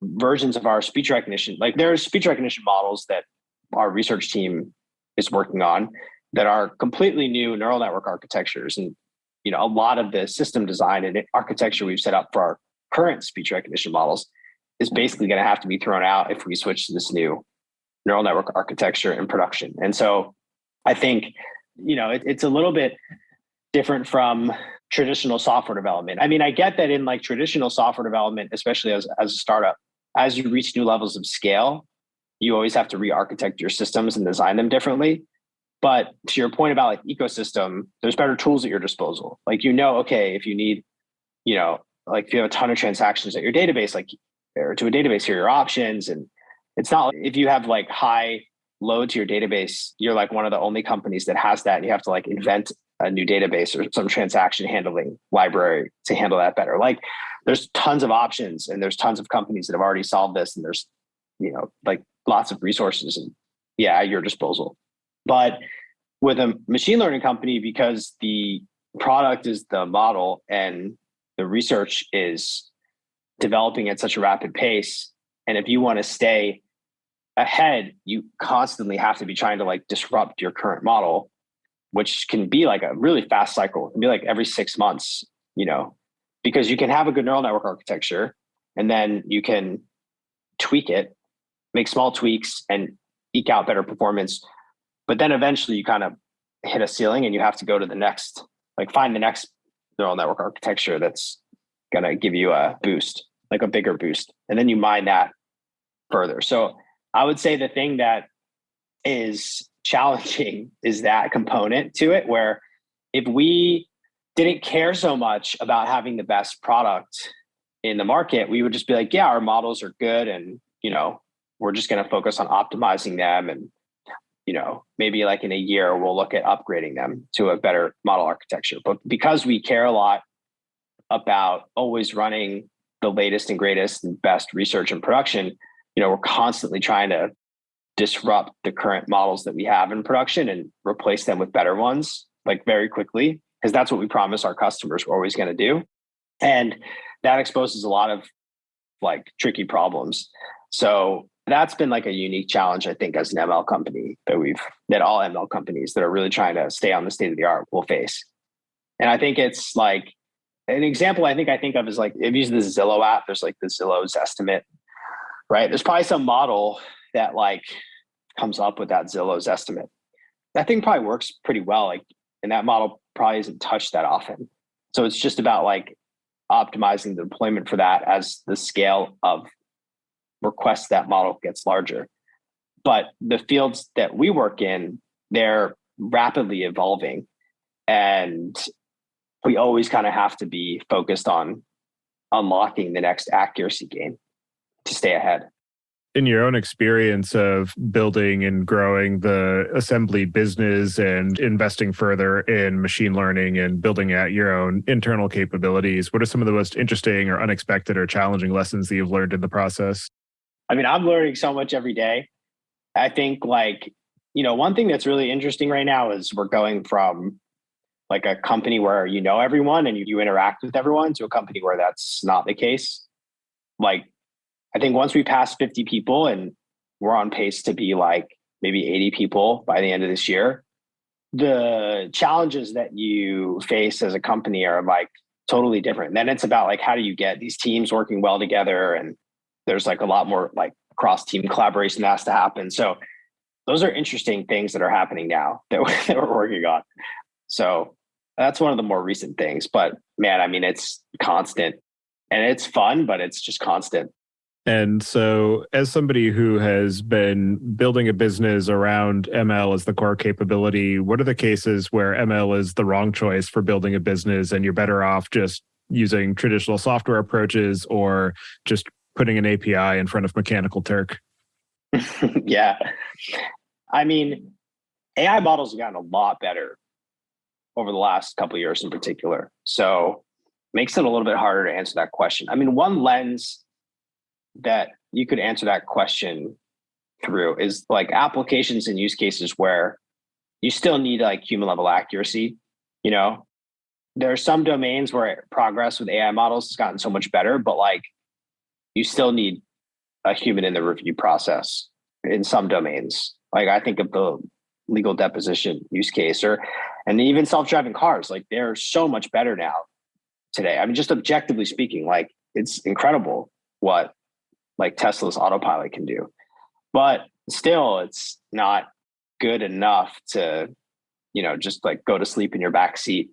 versions of our speech recognition, like there's speech recognition models that our research team is working on that are completely new neural network architectures. And a lot of the system design and architecture we've set up for our current speech recognition models is basically going to have to be thrown out if we switch to this new neural network architecture in production. And so I think, it's a little bit different from traditional software development. I mean, I get that in like traditional software development, especially as a startup, as you reach new levels of scale, you always have to re-architect your systems and design them differently. But to your point about like ecosystem, there's better tools at your disposal. Like, okay, if you need, like if you have a ton of transactions at your database, like, or to a database, here are your options. And it's not like if you have like high load to your database, you're like one of the only companies that has that. And you have to like invent a new database or some transaction handling library to handle that better. Like there's tons of options and there's tons of companies that have already solved this. And there's, like lots of resources and at your disposal. But with a machine learning company, because the product is the model and the research is developing at such a rapid pace, and if you want to stay ahead, you constantly have to be trying to like disrupt your current model, which can be like a really fast cycle. It can be like every 6 months, because you can have a good neural network architecture and then you can tweak it, make small tweaks and eke out better performance. But then eventually you kind of hit a ceiling and you have to go to the next, like find the next neural network architecture that's going to give you a boost, like a bigger boost. And then you mine that further. So I would say the thing that is challenging is that component to it, where if we didn't care so much about having the best product in the market, we would just be like, yeah, our models are good. And, we're just going to focus on optimizing them. And maybe like in a year, we'll look at upgrading them to a better model architecture. But because we care a lot about always running the latest and greatest and best research and production, we're constantly trying to disrupt the current models that we have in production and replace them with better ones, like very quickly, because that's what we promise our customers we're always going to do. And that exposes a lot of like tricky problems. So that's been like a unique challenge, I think, as an ML company that all ML companies that are really trying to stay on the state of the art will face. And I think it's like an example I think of is like, I've used the Zillow app. There's like the Zillow's estimate, right? There's probably some model that like comes up with that Zillow's estimate. That thing probably works pretty well. Like, and that model probably isn't touched that often. So it's just about like optimizing the deployment for that as the scale of requests that model gets larger. But the fields that we work in, they're rapidly evolving. And we always kind of have to be focused on unlocking the next accuracy gain. to stay ahead. In your own experience of building and growing the assembly business and investing further in machine learning and building out your own internal capabilities, what are some of the most interesting or unexpected or challenging lessons that you've learned in the process? I mean, I'm learning so much every day. I think one thing that's really interesting right now is we're going from like a company where you know everyone and you interact with everyone to a company where that's not the case. Like, I think once we pass 50 people and we're on pace to be like maybe 80 people by the end of this year, the challenges that you face as a company are like totally different. And then it's about like, how do you get these teams working well together? And there's like a lot more like cross team collaboration that has to happen. So those are interesting things that are happening now that we're working on. So that's one of the more recent things. But man, I mean, it's constant and it's fun, but it's just constant. And so, as somebody who has been building a business around ML as the core capability, what are the cases where ML is the wrong choice for building a business and you're better off just using traditional software approaches or just putting an API in front of Mechanical Turk? Yeah. I mean, AI models have gotten a lot better over the last couple of years in particular. So it makes it a little bit harder to answer that question. I mean, one lens that you could answer that question through is like applications and use cases where you still need like human level accuracy. You know, there are some domains where progress with AI models has gotten so much better, but like you still need a human in the review process in some domains. Like I think of the legal deposition use case and even self-driving cars, like they're so much better now today. I mean, just objectively speaking, like it's incredible what like Tesla's autopilot can do, but still it's not good enough to, just like go to sleep in your back seat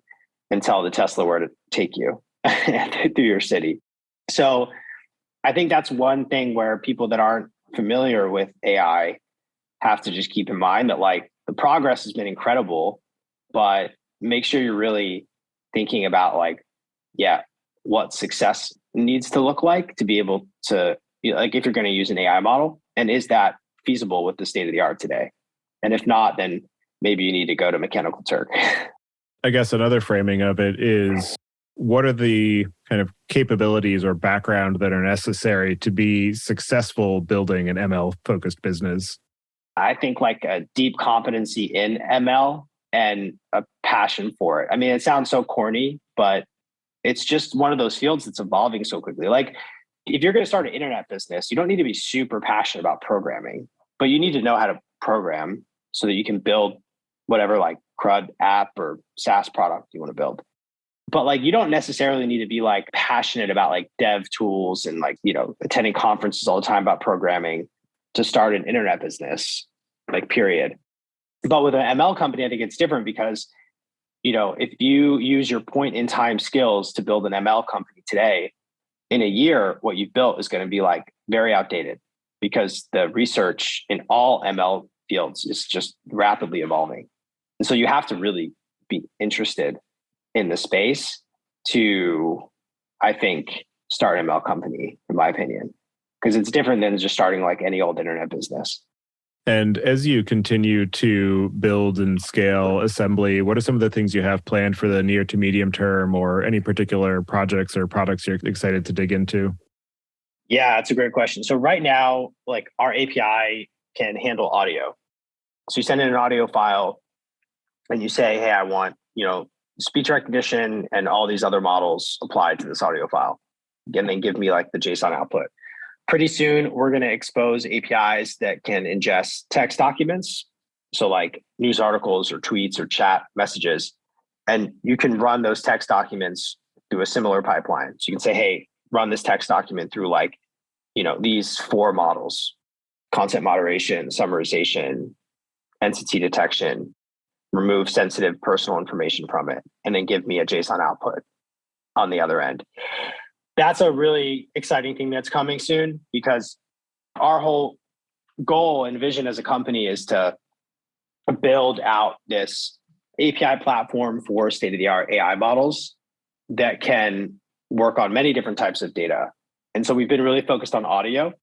and tell the Tesla where to take you through your city. So I think that's one thing where people that aren't familiar with AI have to just keep in mind that like the progress has been incredible, but make sure you're really thinking about like, what success needs to look like to be able to, like if you're going to use an AI model, and is that feasible with the state of the art today? And if not, then maybe you need to go to Mechanical Turk. I guess another framing of it is, what are the kind of capabilities or background that are necessary to be successful building an ML focused business? I think like a deep competency in ML and a passion for it. I mean, it sounds so corny, but it's just one of those fields that's evolving so quickly. Like if you're going to start an internet business, you don't need to be super passionate about programming, but you need to know how to program so that you can build whatever like CRUD app or SaaS product you want to build. But like, you don't necessarily need to be like passionate about like dev tools and like, attending conferences all the time about programming to start an internet business, like period. But with an ML company, I think it's different because, if you use your point in time skills to build an ML company today, in a year, what you've built is going to be like very outdated because the research in all ML fields is just rapidly evolving. And so you have to really be interested in the space to, I think, start an ML company, in my opinion, because it's different than just starting like any old internet business. And as you continue to build and scale Assembly, what are some of the things you have planned for the near to medium term, or any particular projects or products you're excited to dig into? Yeah, that's a great question. So right now, like our API can handle audio. So you send in an audio file and you say, hey, I want, speech recognition and all these other models applied to this audio file. And then give me like the JSON output. Pretty soon, we're going to expose APIs that can ingest text documents. So like news articles or tweets or chat messages. And you can run those text documents through a similar pipeline. So you can say, hey, run this text document through like, these 4 models: content moderation, summarization, entity detection, remove sensitive personal information from it, and then give me a JSON output on the other end. That's a really exciting thing that's coming soon, because our whole goal and vision as a company is to build out this API platform for state-of-the-art AI models that can work on many different types of data. And so we've been really focused on audio.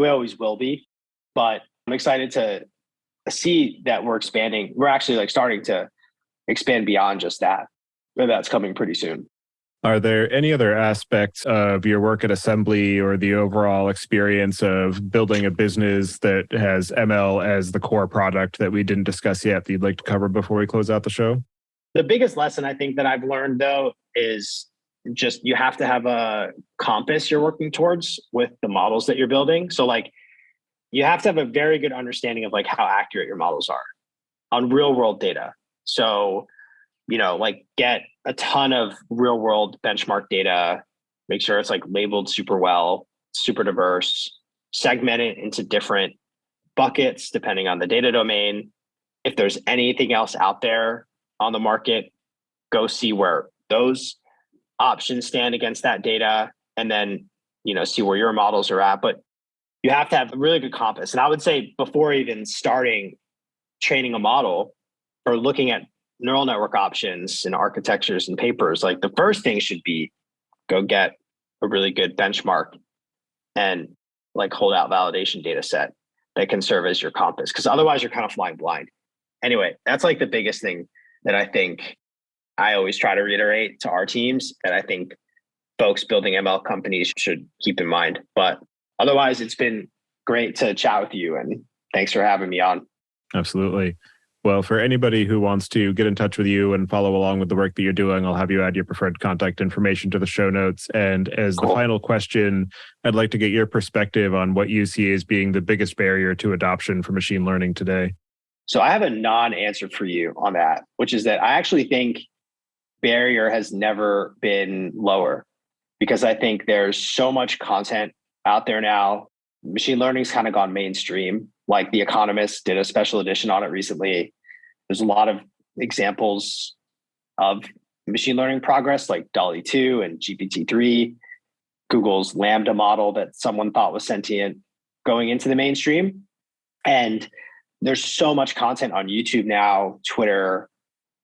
I always will be, but I'm excited to see that we're expanding. We're actually like starting to expand beyond just that. And that's coming pretty soon. Are there any other aspects of your work at Assembly or the overall experience of building a business that has ML as the core product that we didn't discuss yet that you'd like to cover before we close out the show? The biggest lesson I think that I've learned, though, is just you have to have a compass you're working towards with the models that you're building. So like you have to have a very good understanding of like how accurate your models are on real world data. So, like get a ton of real world benchmark data, make sure it's like labeled super well, super diverse, segment it into different buckets depending on the data domain. If there's anything else out there on the market, go see where those options stand against that data, and then, see where your models are at. But you have to have a really good compass. And I would say before even starting training a model or looking at neural network options and architectures and papers, like the first thing should be go get a really good benchmark and like hold out validation data set that can serve as your compass. Because otherwise you're kind of flying blind. Anyway, that's like the biggest thing that I think I always try to reiterate to our teams that I think folks building ML companies should keep in mind. But otherwise, it's been great to chat with you, and thanks for having me on. Absolutely. Well, for anybody who wants to get in touch with you and follow along with the work that you're doing, I'll have you add your preferred contact information to the show notes. And as the final question, I'd like to get your perspective on what you see as being the biggest barrier to adoption for machine learning today. So I have a non-answer for you on that, which is that I actually think barrier has never been lower because I think there's so much content out there now. Machine learning's kind of gone mainstream. Like The Economist did a special edition on it recently. There's a lot of examples of machine learning progress like DALL-E 2 and GPT-3, Google's Lambda model that someone thought was sentient going into the mainstream. And there's so much content on YouTube now, Twitter,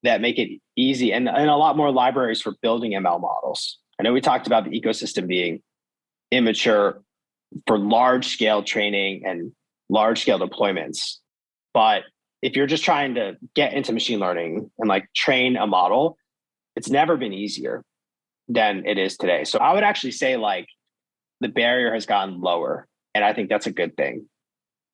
that make it easy and a lot more libraries for building ML models. I know we talked about the ecosystem being immature for large scale training and large scale deployments. But if you're just trying to get into machine learning and like train a model, it's never been easier than it is today. So I would actually say like the barrier has gotten lower, and I think that's a good thing.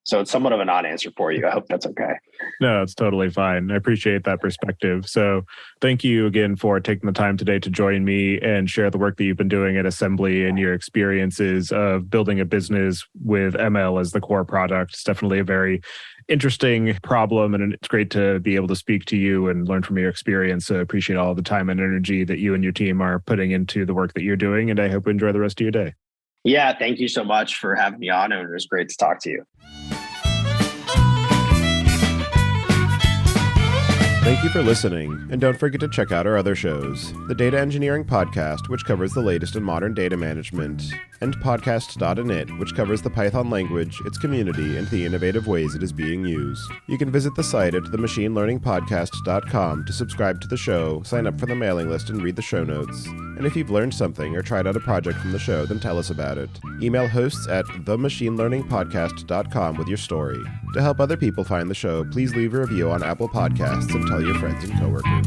So it's somewhat of a non-answer for you. I hope that's okay. No, it's totally fine. I appreciate that perspective. So thank you again for taking the time today to join me and share the work that you've been doing at Assembly and your experiences of building a business with ML as the core product. It's definitely a very interesting problem, and it's great to be able to speak to you and learn from your experience. I appreciate all the time and energy that you and your team are putting into the work that you're doing, and I hope you enjoy the rest of your day. Yeah, thank you so much for having me on, and it was great to talk to you. Thank you for listening, and don't forget to check out our other shows, the Data Engineering Podcast, which covers the latest in modern data management, and Podcast.init, which covers the Python language, its community, and the innovative ways it is being used. You can visit the site at themachinelearningpodcast.com to subscribe to the show, sign up for the mailing list, and read the show notes. And if you've learned something or tried out a project from the show, then tell us about it. Email hosts at themachinelearningpodcast.com with your story. To help other people find the show, please leave a review on Apple Podcasts and tell your friends and coworkers.